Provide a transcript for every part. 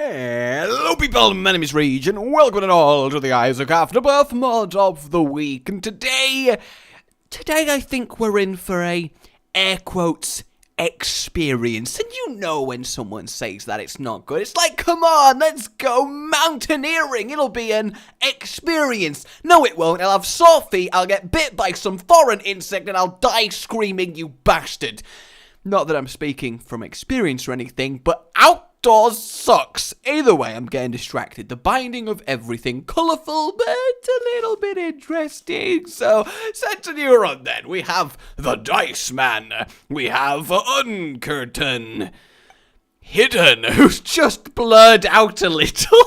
Hello people, my name is Rage, and welcome all to the Isaac Afterbirth mod of the week. And today I think we're in for a, air quotes, experience. And you know when someone says that it's not good, it's like, come on, let's go mountaineering, it'll be an experience. No it won't, I'll have sore feet, I'll get bit by some foreign insect, and I'll die screaming, you bastard. Not that I'm speaking from experience or anything, but outdoors sucks. Either way, I'm getting distracted. The binding of everything, colourful, but a little bit interesting. So, continue on then. We have the Dice Man. We have Uncurtain. Hidden, who's just blurred out a little.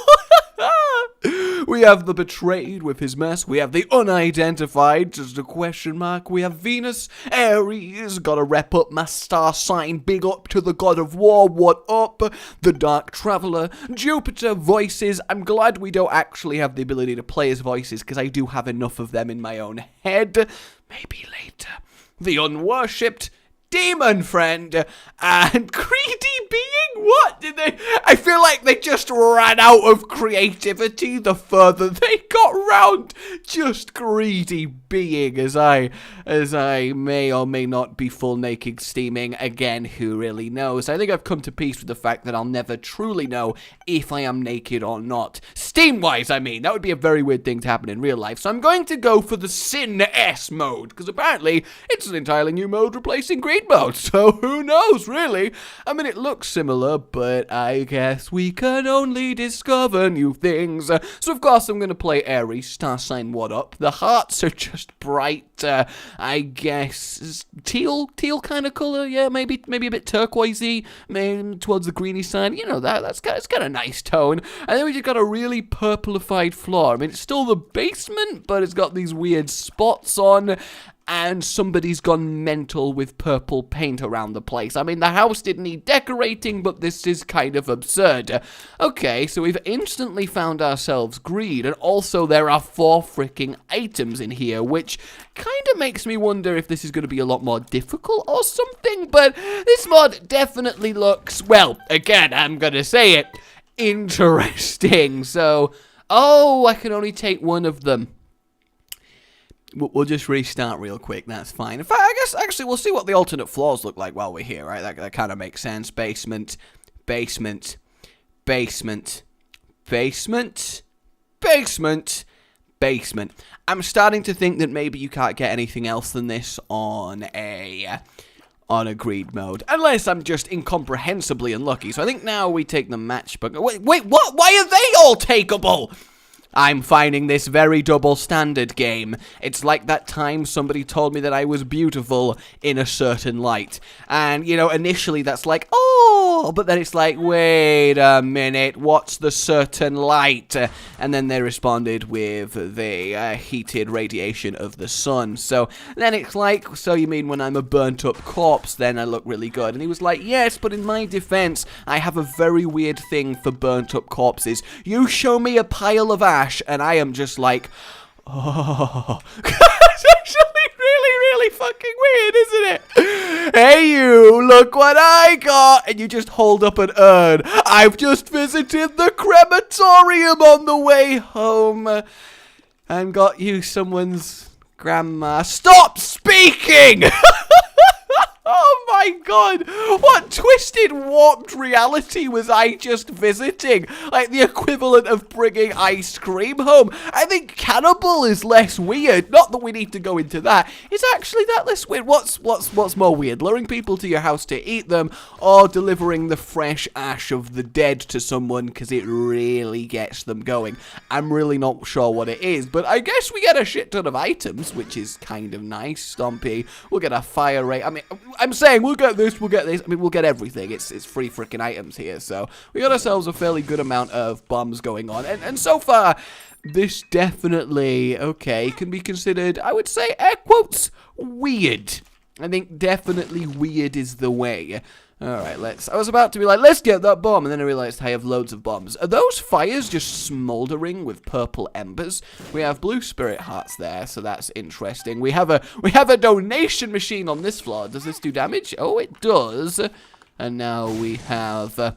We have the Betrayed with his mask. We have the Unidentified, just a question mark. We have Venus, Aries, gotta rep up my star sign, big up to the god of war, what up? The Dark Traveller, Jupiter, Voices. I'm glad we don't actually have the ability to play as voices, because I do have enough of them in my own head. Maybe later. The Unworshipped, Demon Friend, and Greedy Being. What did they? I feel like they just ran out of creativity the further they got round. Just Greedy Being, as I may or may not be full naked steaming again. Who really knows? I think I've come to peace with the fact that I'll never truly know if I am naked or not. Steam-wise, I mean, that would be a very weird thing to happen in real life. So I'm going to go for the Sin S mode, because apparently it's an entirely new mode replacing Greed mode. So who knows, really? I mean, it looks similar, but I guess we can only discover new things. So of course I'm going to play Aries, star sign, what up? The hearts are just bright, I guess, teal kind of color, yeah, maybe a bit turquoisey, maybe towards the greeny side, you know, it's got a nice tone. And then we just got a really purplified floor. I mean, it's still the basement, but it's got these weird spots on, and somebody's gone mental with purple paint around the place. I mean, the house didn't need decorating, but this is kind of absurd. Okay, so we've instantly found ourselves greed, and also there are 4 freaking items in here, which kind of makes me wonder if this is going to be a lot more difficult or something, but this mod definitely looks, well, again, I'm going to say it, interesting. So, oh, I can only take one of them. We'll just restart real quick, that's fine. In fact, I guess, actually, we'll see what the alternate floors look like while we're here, right? That kind of makes sense. Basement, basement, basement, basement, basement, basement. I'm starting to think that maybe you can't get anything else than this on a greed mode. Unless I'm just incomprehensibly unlucky. So I think now we take the matchbook. Wait, what? Why are they all takeable? I'm finding this very double standard game. It's like that time somebody told me that I was beautiful in a certain light. And, you know, initially that's like, oh, but then it's like, wait a minute, what's the certain light? And then they responded with the heated radiation of the sun. So then it's like, so you mean when I'm a burnt up corpse, then I look really good? And he was like, yes, but in my defense, I have a very weird thing for burnt up corpses. You show me a pile of ash, and I am just like, oh. It's actually really fucking weird, isn't it? Hey you, look what I got! And you just hold up an urn. I've just visited the crematorium on the way home and got you someone's grandma. Stop speaking! Oh my god, what twisted, warped reality was I just visiting? Like the equivalent of bringing ice cream home. I think cannibal is less weird. Not that we need to go into that. It's actually that less weird. What's more weird? Luring people to your house to eat them, or delivering the fresh ash of the dead to someone because it really gets them going? I'm really not sure what it is, but I guess we get a shit ton of items, which is kind of nice. Stompy, we'll get a fire rate. I mean, I'm saying we'll get this, we'll get this. I mean, we'll get everything. It's free freaking items here, so we got ourselves a fairly good amount of bombs going on. And so far, this definitely, okay, can be considered, I would say, air quotes, weird. I think definitely weird is the way. Alright, I was about to be like, let's get that bomb, and then I realized I have loads of bombs. Are those fires just smoldering with purple embers? We have blue spirit hearts there, so that's interesting. We have a donation machine on this floor. Does this do damage? Oh, it does. And now we have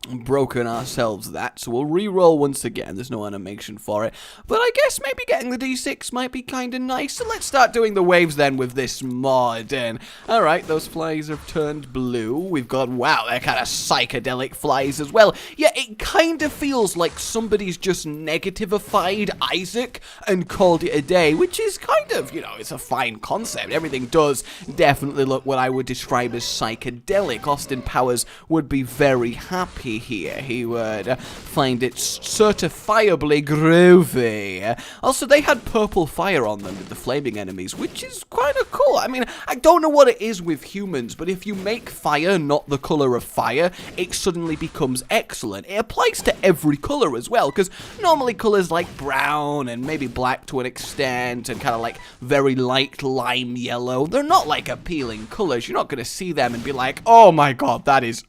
broken ourselves that, so we'll re-roll once again. There's no animation for it, but I guess maybe getting the d6 might be kind of nice. So let's start doing the waves then with this mod. And all right, those flies have turned blue. We've got, wow, they're kind of psychedelic flies as well. Yeah, it kind of feels like somebody's just negativified Isaac and called it a day, which is kind of, you know, it's a fine concept. Everything does definitely look what I would describe as psychedelic. Austin Powers would be very happy here. He would find it certifiably groovy. Also, they had purple fire on them with the flaming enemies, which is kind of cool. I mean, I don't know what it is with humans, but if you make fire not the color of fire, it suddenly becomes excellent. It applies to every color as well, because normally colors like brown and maybe black to an extent and kind of like very light lime yellow, they're not like appealing colors. You're not going to see them and be like, oh my god, that is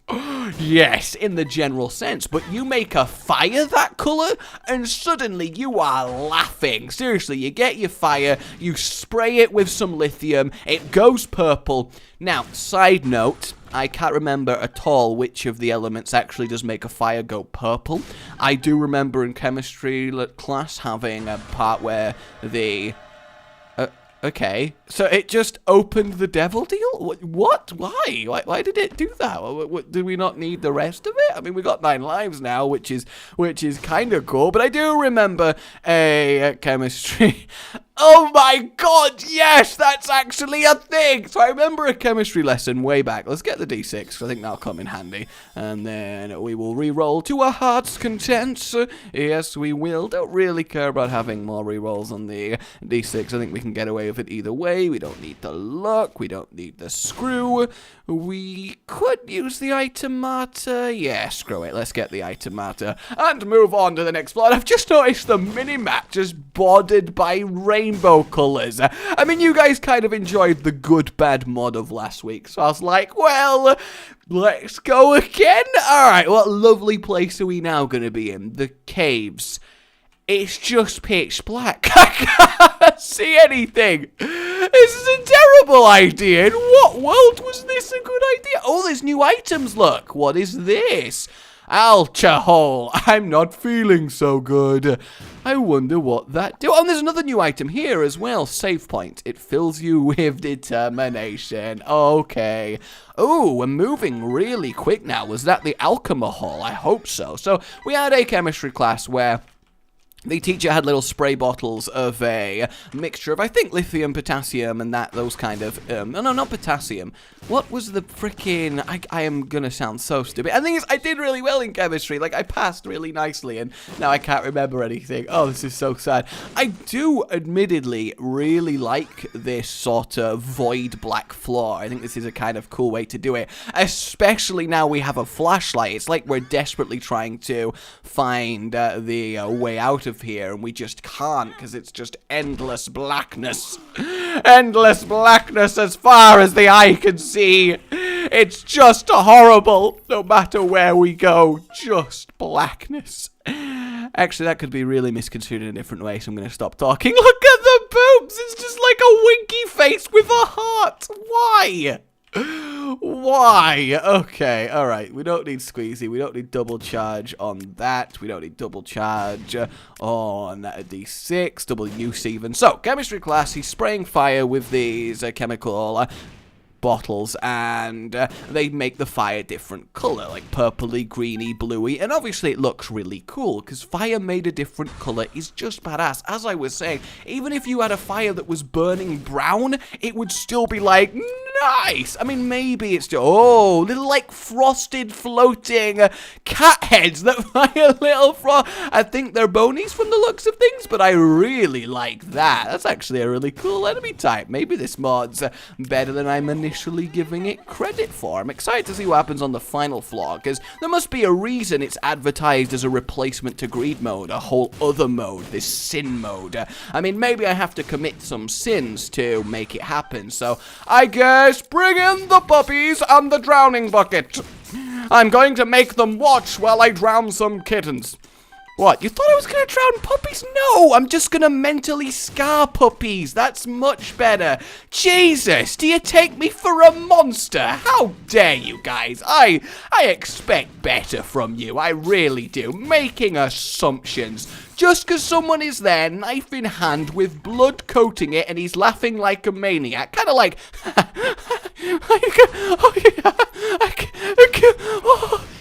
yes, in the general sense, but you make a fire that color and suddenly you are laughing. Seriously, you get your fire, you spray it with some lithium, it goes purple. Now, side note, I can't remember at all which of the elements actually does make a fire go purple. I do remember in chemistry class having a part where the okay, so it just opened the devil deal? What? Why? Why did it do that? Do we not need the rest of it? I mean, we got 9 lives now, which is kind of cool. But I do remember a chemistry. Oh my god, yes, that's actually a thing. So I remember a chemistry lesson way back. Let's get the d6, because I think that'll come in handy. And then we will re-roll to our heart's content. Yes, we will. Don't really care about having more re-rolls on the d6. I think we can get away with it either way. We don't need the luck. We don't need the screw. We could use the itemata. Yeah, screw it. Let's get the itemata and move on to the next plot. I've just noticed the mini-map just bordered by rainbow colors. I mean, you guys kind of enjoyed the good bad mod of last week, so I was like, well, let's go again. All right, what lovely place are we now going to be in? The caves. It's just pitch black. I can't see anything. This is a terrible idea. In what world was this a good idea? Oh, there's new items, look. What is this? Alcohol. I'm not feeling so good. I wonder what that do. Oh, and there's another new item here as well. Save point. It fills you with determination. Okay. Oh, we're moving really quick now. Was that the alcohol? I hope so. So we had a chemistry class where the teacher had little spray bottles of a mixture of, I think, lithium, potassium, and those kind of, no, not potassium. What was the freaking, I am gonna sound so stupid. The thing is, I did really well in chemistry, like, I passed really nicely, and now I can't remember anything. Oh, this is so sad. I do, admittedly, really like this sort of void black floor. I think this is a kind of cool way to do it, especially now we have a flashlight. It's like we're desperately trying to find the way out of here, and we just can't, because it's just endless blackness. Endless blackness as far as the eye can see. It's just horrible, no matter where we go. Just blackness. Actually, that could be really misconstrued in a different way, so I'm going to stop talking. Look at the boobs! It's just like a winky face with a heart. Why? Why? Okay, alright. We don't need squeezy. We don't need double charge on that. We don't need double charge on D6. Double use even. So, chemistry class. He's spraying fire with these chemical bottles, and they make the fire different color, like purpley, greeny, bluey, and obviously it looks really cool, because fire made a different color is just badass. As I was saying, even if you had a fire that was burning brown, it would still be like, nice! I mean, maybe it's just, oh, little like frosted floating cat heads that fire little I think they're bonies from the looks of things, but I really like that. That's actually a really cool enemy type. Maybe this mod's better than I'm initially giving it credit for. I'm excited to see what happens on the final floor, because there must be a reason it's advertised as a replacement to greed mode, a whole other mode, this sin mode. I mean, maybe I have to commit some sins to make it happen, so I guess bring in the puppies and the drowning bucket. I'm going to make them watch while I drown some kittens. What? You thought I was going to drown puppies? No, I'm just going to mentally scar puppies. That's much better. Jesus, do you take me for a monster? How dare you guys? I expect better from you. I really do. Making assumptions. Just because someone is there, knife in hand, with blood coating it, and he's laughing like a maniac. Kind of like...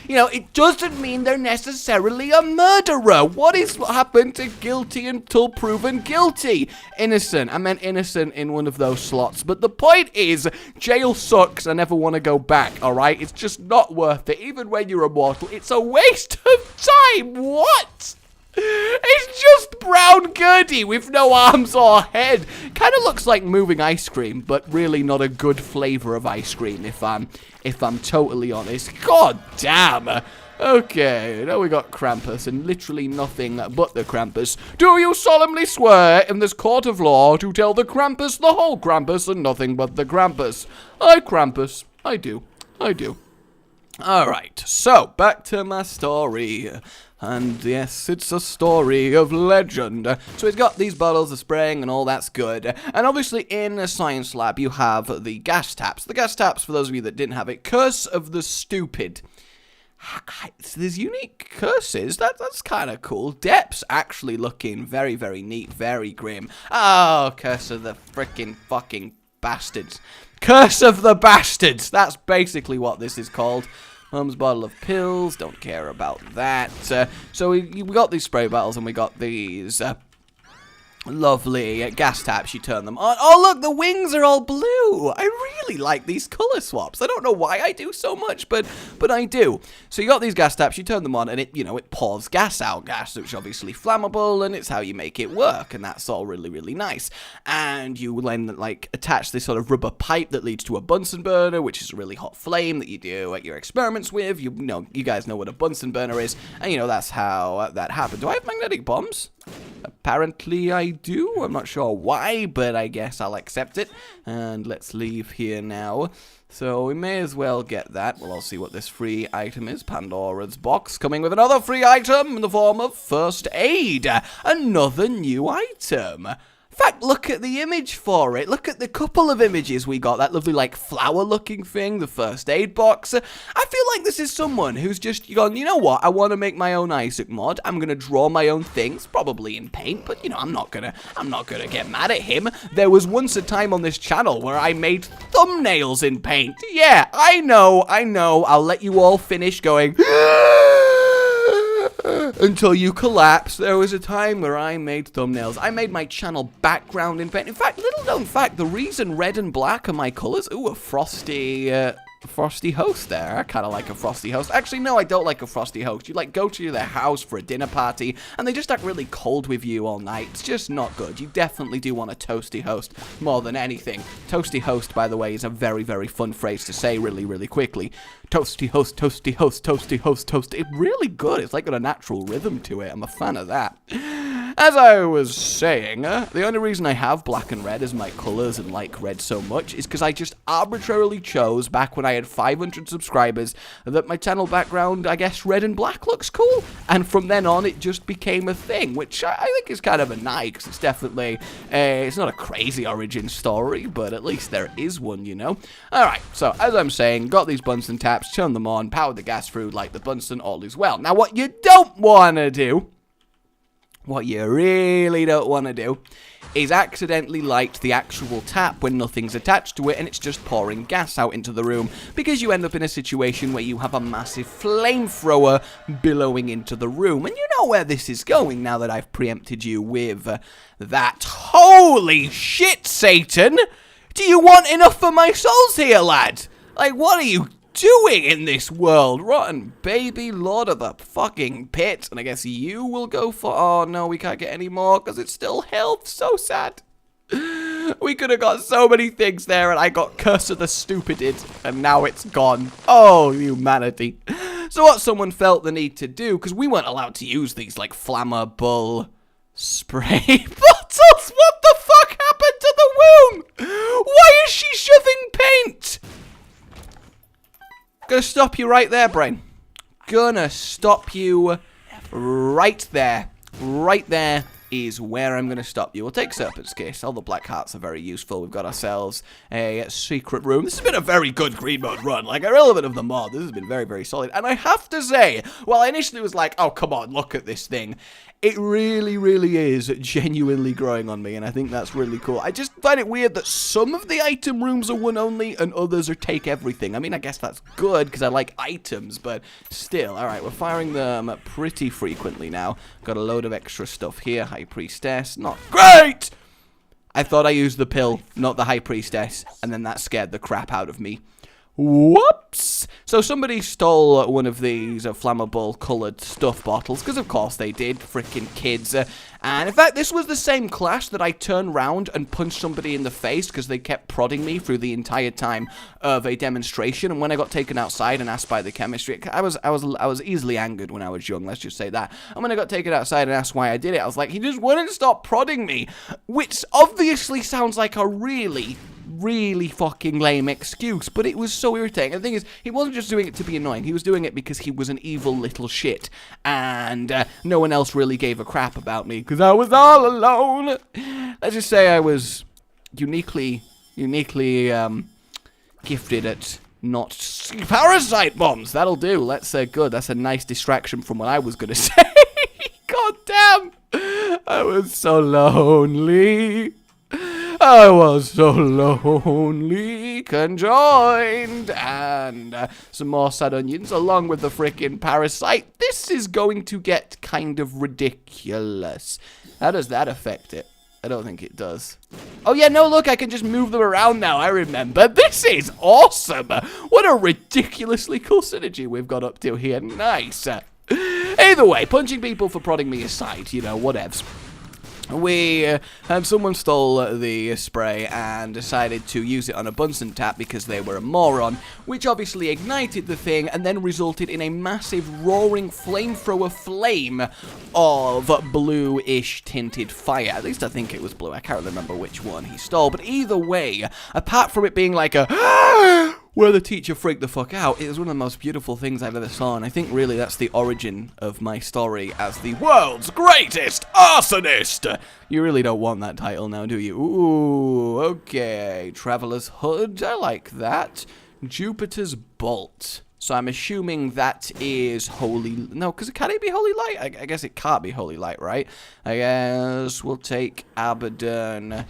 You know, it doesn't mean they're necessarily a murderer. What is what happened to guilty until proven guilty? Innocent. I meant innocent in one of those slots. But the point is, jail sucks. I never want to go back, alright? It's just not worth it. Even when you're immortal, it's a waste of time. What? It's just brown Gertie with no arms or head. Kind of looks like moving ice cream, but really not a good flavor of ice cream if I'm totally honest. God damn. Okay, now we got Krampus and literally nothing but the Krampus. Do you solemnly swear in this court of law to tell the Krampus the whole Krampus and nothing but the Krampus? I Krampus. I do. Alright, so back to my story. And yes, it's a story of legend. So he's got these bottles of spraying and all that's good. And obviously in a science lab you have the gas taps. The gas taps, for those of you that didn't have it, curse of the stupid. There's unique curses. That's kind of cool. Depth's actually looking very, very neat, very grim. Oh, curse of the freaking fucking bastards. Curse of the bastards. That's basically what this is called. Mum's bottle of pills, don't care about that. So we got these spray bottles and we got these lovely gas taps. You turn them on. Oh, look, the wings are all blue. I really like these color swaps. I don't know why I do so much, but I do. So you got these gas taps, you turn them on, and it, you know, it pours gas out. Gas, which is obviously flammable, and it's how you make it work, and that's all really, really nice. And you then, like, attach this sort of rubber pipe that leads to a Bunsen burner, which is a really hot flame that you do at your experiments with. You know, you guys know what a Bunsen burner is, and, you know, that's how that happened. Do I have magnetic bombs? Apparently I do. I'm not sure why, but I guess I'll accept it. And let's leave here now. So we may as well get that. We'll all see what this free item is. Pandora's box coming with another free item in the form of first aid. Another new item. In fact, look at the image for it. Look at the couple of images we got. That lovely, like, flower-looking thing, the first aid box. I feel like this is someone who's just gone, you know what? I want to make my own Isaac mod. I'm going to draw my own things, probably in paint, but, you know, I'm not gonna get mad at him. There was once a time on this channel where I made thumbnails in paint. Yeah, I know. I'll let you all finish going... until you collapse. There was a time where I made thumbnails. I made my channel background in paint. In fact, little known fact, the reason red and black are my colors... Ooh, a frosty host there. I kind of like a frosty host. Actually, no, I don't like a frosty host. You, like, go to their house for a dinner party, and they just act really cold with you all night. It's just not good. You definitely do want a toasty host more than anything. Toasty host, by the way, is a very, very fun phrase to say really, really quickly. Toasty host, toasty host, toasty host, toasty. It's really good. It's like got a natural rhythm to it. I'm a fan of that. As I was saying, the only reason I have black and red as my colors and like red so much is because I just arbitrarily chose, back when I had 500 subscribers, that my channel background, I guess, red and black looks cool. And from then on, it just became a thing, which I think is kind of a nice, because it's definitely, it's not a crazy origin story, but at least there is one, you know? Alright, so as I'm saying, got these Bunsen taps, turned them on, powered the gas through like the Bunsen, all is well. Now, what you don't want to do... What you really don't want to do is accidentally light the actual tap when nothing's attached to it and it's just pouring gas out into the room, because you end up in a situation where you have a massive flamethrower billowing into the room. And you know where this is going now that I've preempted you with that. Holy shit, Satan! Do you want enough for my souls here, lad? Like, what are you doing in this world? Rotten baby, lord of the fucking pit. And I guess you will go for... Oh, no, we can't get any more because it's still health. So sad. We could have got so many things there, and I got Curse of the Stupided, and now it's gone. Oh, humanity. So what someone felt the need to do, because we weren't allowed to use these, like, flammable spray bottles. What the fuck happened to the womb? Why is she shoving paint? Gonna stop you right there, brain. Gonna stop you right there. Right there is where I'm going to stop you. We'll take Serpent's Kiss. All the black hearts are very useful. We've got ourselves a secret room. This has been a very good green mode run. Like, irrelevant of the mod, this has been very, very solid. And I have to say, well, I initially was like, oh, come on, look at this thing. It really, really is genuinely growing on me, and I think that's really cool. I just find it weird that some of the item rooms are one only, and others are take everything. I mean, I guess that's good, because I like items, but still. Alright, we're firing them pretty frequently now. Got a load of extra stuff here. High Priestess, not great! I thought I used the pill, not the High Priestess, and then that scared the crap out of me. Whoops! So somebody stole one of these flammable coloured stuff bottles, because of course they did, freaking kids. And in fact, this was the same class that I turned round and punched somebody in the face because they kept prodding me through the entire time of a demonstration. And when I got taken outside and asked by the chemistry, I was easily angered when I was young, let's just say that. And when I got taken outside and asked why I did it, I was like, he just wouldn't stop prodding me, which obviously sounds like a really fucking lame excuse, but it was so irritating. And the thing is, he wasn't just doing it to be annoying, he was doing it because he was an evil little shit, and no one else really gave a crap about me, because I was all alone. Let's just say I was uniquely gifted at not parasite bombs. That'll do. That's good. That's a nice distraction from what I was gonna say. God damn, I was so lonely. I was so lonely, conjoined, and some more sad onions along with the frickin' parasite. This is going to get kind of ridiculous. How does that affect it? I don't think it does. Oh yeah, no, look, I can just move them around now, I remember. This is awesome! What a ridiculously cool synergy we've got up to here. Nice. Either way, punching people for prodding me aside, you know, whatevs. We had someone stole the spray and decided to use it on a Bunsen tap because they were a moron, which obviously ignited the thing and then resulted in a massive roaring flamethrower flame of bluish tinted fire. At least I think it was blue. I can't remember which one he stole, but either way, apart from it being like a where the teacher freaked the fuck out, it was one of the most beautiful things I've ever saw, and I think really that's the origin of my story as the world's greatest arsonist! You really don't want that title now, do you? Ooh, okay. Traveler's Hood, I like that. Jupiter's Bolt. So I'm assuming that is Holy... No, because can it be Holy Light? I guess it can't be Holy Light, right? I guess we'll take Abaddon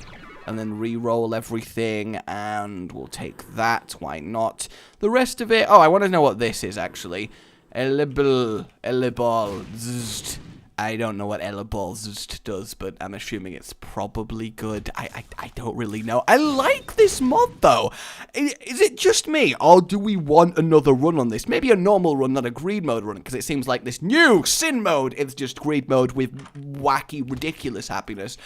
and then re-roll everything, and we'll take that. Why not? The rest of it... Oh, I want to know what this is, actually. Elibol, zzzt. I don't know what Elibol zzzt does, but I'm assuming it's probably good. I don't really know. I like this mod, though. Is it just me, or do we want another run on this? Maybe a normal run, not a greed mode run, because it seems like this new sin mode is just greed mode with wacky, ridiculous happiness.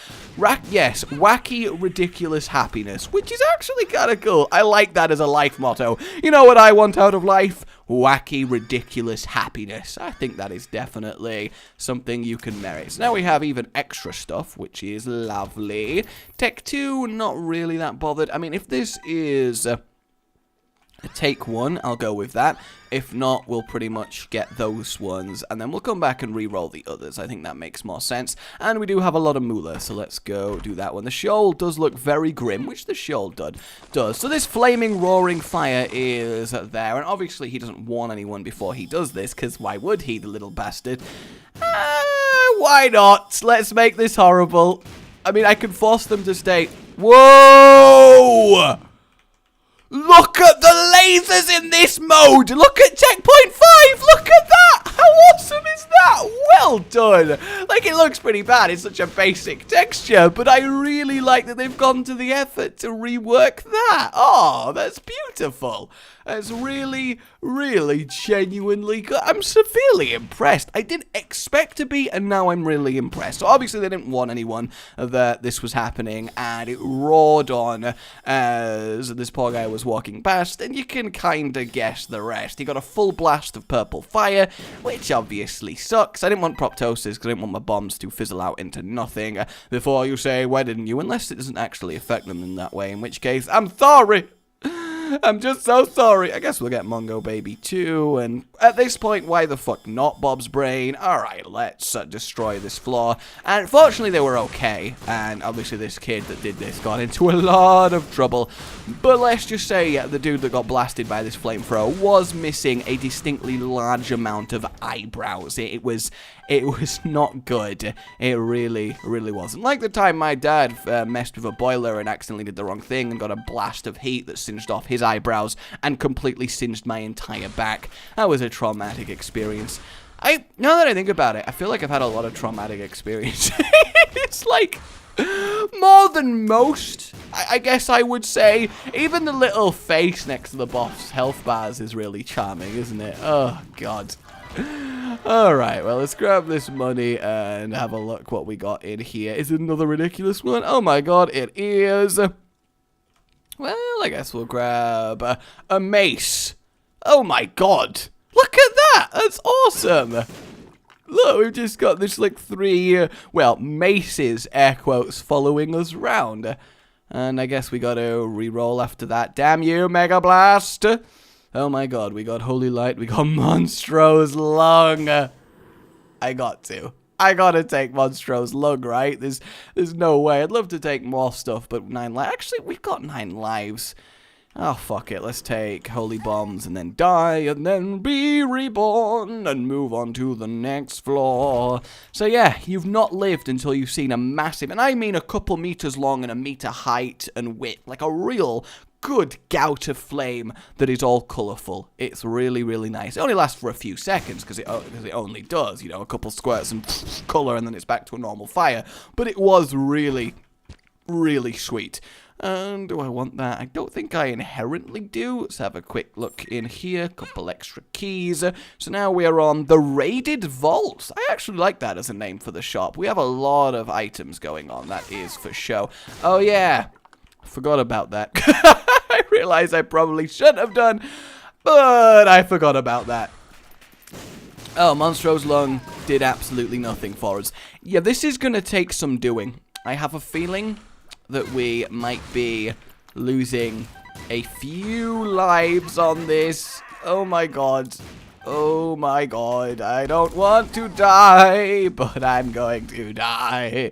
Yes, wacky, ridiculous happiness, which is actually kind of cool. I like that as a life motto. You know what I want out of life? Wacky, ridiculous happiness. I think that is definitely something you can merit. So now we have even extra stuff, which is lovely. Tech 2, not really that bothered. I mean, if this is a take 1, I'll go with that. If not, we'll pretty much get those ones, and then we'll come back and re-roll the others. I think that makes more sense. And we do have a lot of moolah, so let's go do that one. The shoal does look very grim, which the shoal does. So this flaming, roaring fire is there, and obviously he doesn't warn anyone before he does this, because why would he, the little bastard? Why not? Let's make this horrible. I mean, I can force them to stay. Whoa! Look at the lasers in this mode! Look at checkpoint 5! Look at that! How awesome is that? Well done! Like, it looks pretty bad. It's such a basic texture, but I really like that they've gone to the effort to rework that. Oh, that's beautiful. That's really, really genuinely good. I'm severely impressed. I didn't expect to be, and now I'm really impressed. So obviously they didn't warn anyone that this was happening, and it roared on as this poor guy was walking past, and you can kind of guess the rest. He got a full blast of purple fire, which obviously sucks. I didn't want proptosis because I didn't want my bombs to fizzle out into nothing before you say, why didn't you? Unless it doesn't actually affect them in that way, in which case, I'm sorry. I'm just so sorry. I guess we'll get Mongo Baby too. And at this point, why the fuck not Bob's brain? Alright, let's destroy this floor. And fortunately, they were okay. And obviously, this kid that did this got into a lot of trouble. But let's just say the dude that got blasted by this flamethrower was missing a distinctly large amount of eyebrows. It was not good. It really wasn't. Like the time my dad messed with a boiler and accidentally did the wrong thing and got a blast of heat that singed off his eyebrows and completely singed my entire back. That was a traumatic experience. Now that I think about it, I feel like I've had a lot of traumatic experiences. It's like more than most, I guess I would say. Even the little face next to the boss health bars is really charming, isn't it? Oh, God. Alright, well, let's grab this money and have a look what we got in here. Is it another ridiculous one? Oh my god, it is. Well, I guess we'll grab a mace. Oh my god. Look at that. That's awesome. Look, we've just got this, like, 3, well, maces, air quotes, following us round. And I guess we gotta re-roll after that. Damn you, Mega Blast. Oh my god, we got Holy Light, we got Monstro's Lung. I gotta take Monstro's Lung, right? There's no way. I'd love to take more stuff, but 9 lives. Actually, we've got 9 lives. Oh, fuck it. Let's take Holy Bombs and then die and then be reborn and move on to the next floor. So yeah, you've not lived until you've seen a massive, and I mean a couple meters long and a meter height and width, like a real good gout of flame that is all colourful. It's really nice. It only lasts for a few seconds because it only does, you know, a couple squirts and colour and then it's back to a normal fire. But it was really sweet. And do I want that? I don't think I inherently do. Let's have a quick look in here. Couple extra keys. So now we are on the Raided Vaults. I actually like that as a name for the shop. We have a lot of items going on, that is for sure. Oh yeah, forgot about that. I realize I probably shouldn't have done, but I forgot about that. Oh, Monstro's Lung did absolutely nothing for us. Yeah, this is going to take some doing. I have a feeling that we might be losing a few lives on this. Oh my god. Oh my god. I don't want to die, but I'm going to die.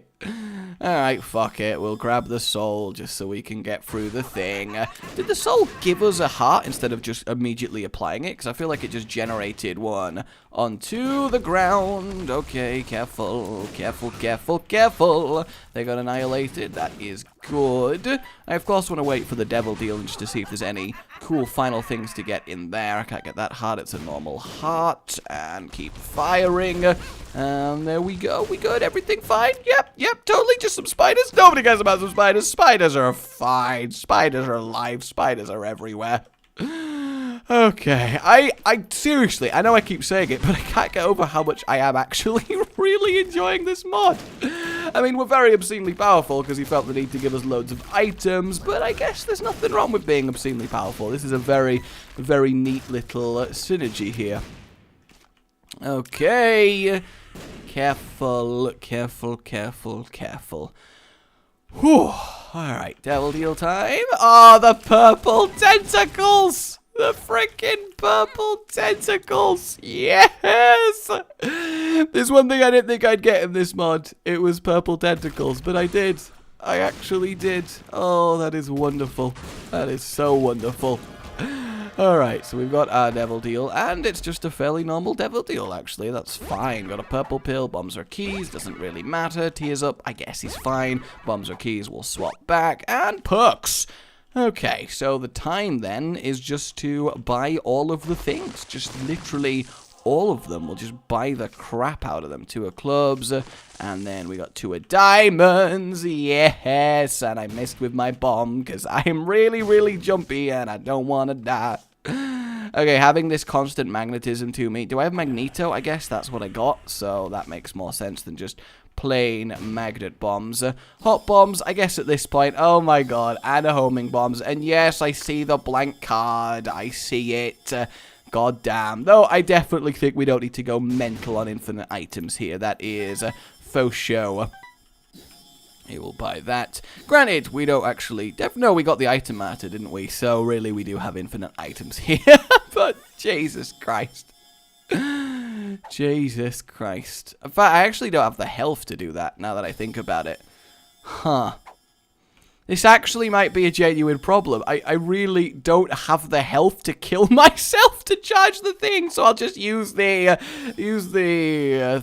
Alright, fuck it. We'll grab the soul just so we can get through the thing. Did the soul give us a heart instead of just immediately applying it? Because I feel like it just generated one onto the ground. Okay, careful, careful, careful, careful. They got annihilated. That is good. I, of course, want to wait for the devil deal just to see if there's any cool final things to get in there. I can't get that heart. It's a normal heart. And keep firing. And there we go. We good. Everything fine? Yep, totally. Just some spiders. Nobody cares about some spiders. Spiders are fine. Spiders are alive. Spiders are everywhere. Okay, I seriously, I know I keep saying it, but I can't get over how much I am actually really enjoying this mod. I mean, we're very obscenely powerful because he felt the need to give us loads of items, but I guess there's nothing wrong with being obscenely powerful. This is a very neat little synergy here. Okay, careful, careful, careful, careful. Whew, alright, devil deal time. Oh, the purple tentacles! The freaking purple tentacles! Yes! There's one thing I didn't think I'd get in this mod. It was purple tentacles, but I did. I actually did. Oh, that is wonderful. That is so wonderful. Alright, so we've got our devil deal, and it's just a fairly normal devil deal, actually. That's fine. Got a purple pill, bombs or keys, doesn't really matter. Tears up, I guess he's fine. Bombs or keys, we'll swap back. And perks! Okay, so the time then is just to buy all of the things. Just literally all of them. We'll just buy the crap out of them. 2 of clubs, and then we got 2 of diamonds. Yes, and I missed with my bomb because I'm really jumpy and I don't want to die. Okay, having this constant magnetism to me. Do I have Magneto? I guess that's what I got, so that makes more sense than just plain magnet bombs. Hot bombs, I guess at this point. Oh my god, and a homing bombs. And yes, I see the blank card. I see it. God damn. Though I definitely think we don't need to go mental on infinite items here. That is faux show. He will buy that. Granted, we don't actually... No, we got the item matter, didn't we? So, really, we do have infinite items here. But, Jesus Christ. Jesus Christ. In fact, I actually don't have the health to do that, now that I think about it. Huh. This actually might be a genuine problem. I really don't have the health to kill myself to charge the thing, so I'll just use the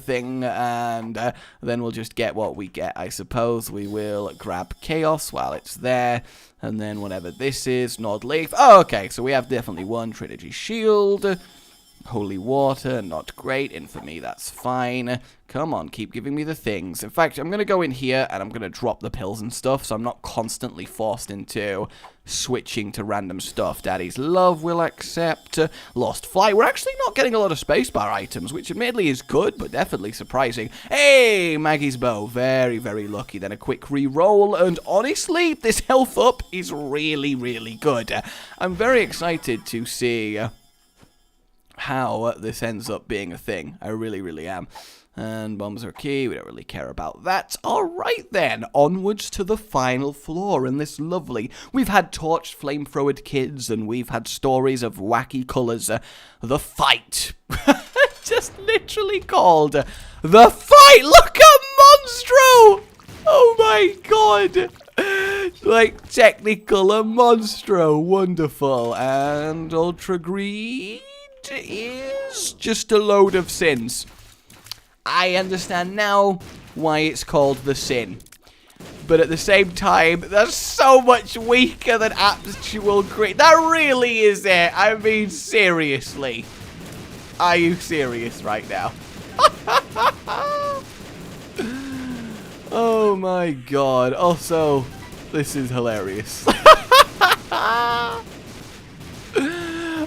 thing, and then we'll just get what we get. I suppose we will grab Chaos while it's there, and then whatever this is, Nod Leaf. Oh, okay, so we have definitely one Trilogy Shield. Holy Water, not great. Infamy, that's fine. Come on, keep giving me the things. In fact, I'm going to go in here and I'm going to drop the pills and stuff so I'm not constantly forced into switching to random stuff. Daddy's Love will accept. Lost Flight. We're actually not getting a lot of spacebar items, which admittedly is good, but definitely surprising. Hey, Maggie's Bow. Very, very lucky. Then a quick re-roll, and honestly, this health up is really, really good. I'm very excited to see... how this ends up being a thing. I really, really am. And bombs are key. We don't really care about that. Alright then. Onwards to the final floor in this lovely... We've had torched flamethrowered kids, and we've had stories of wacky colours. The Fight. Just literally called The Fight. Look at Monstro! Oh my god. Like, Technicolor Monstro. Wonderful. And Ultra Green... is just a load of sins. I understand now why it's called the Sin. But at the same time, that's so much weaker than actual green. That really is it. I mean, seriously. Are you serious right now? Oh my god. Also, this is hilarious.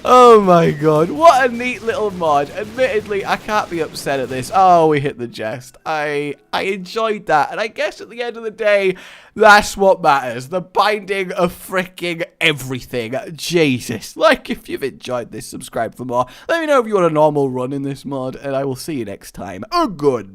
Oh my god, what a neat little mod. Admittedly, I can't be upset at this. Oh, we hit the chest. I enjoyed that, and I guess at the end of the day, that's what matters. The binding of freaking everything. Jesus. Like, if you've enjoyed this, subscribe for more. Let me know if you want a normal run in this mod, and I will see you next time. Goodbye.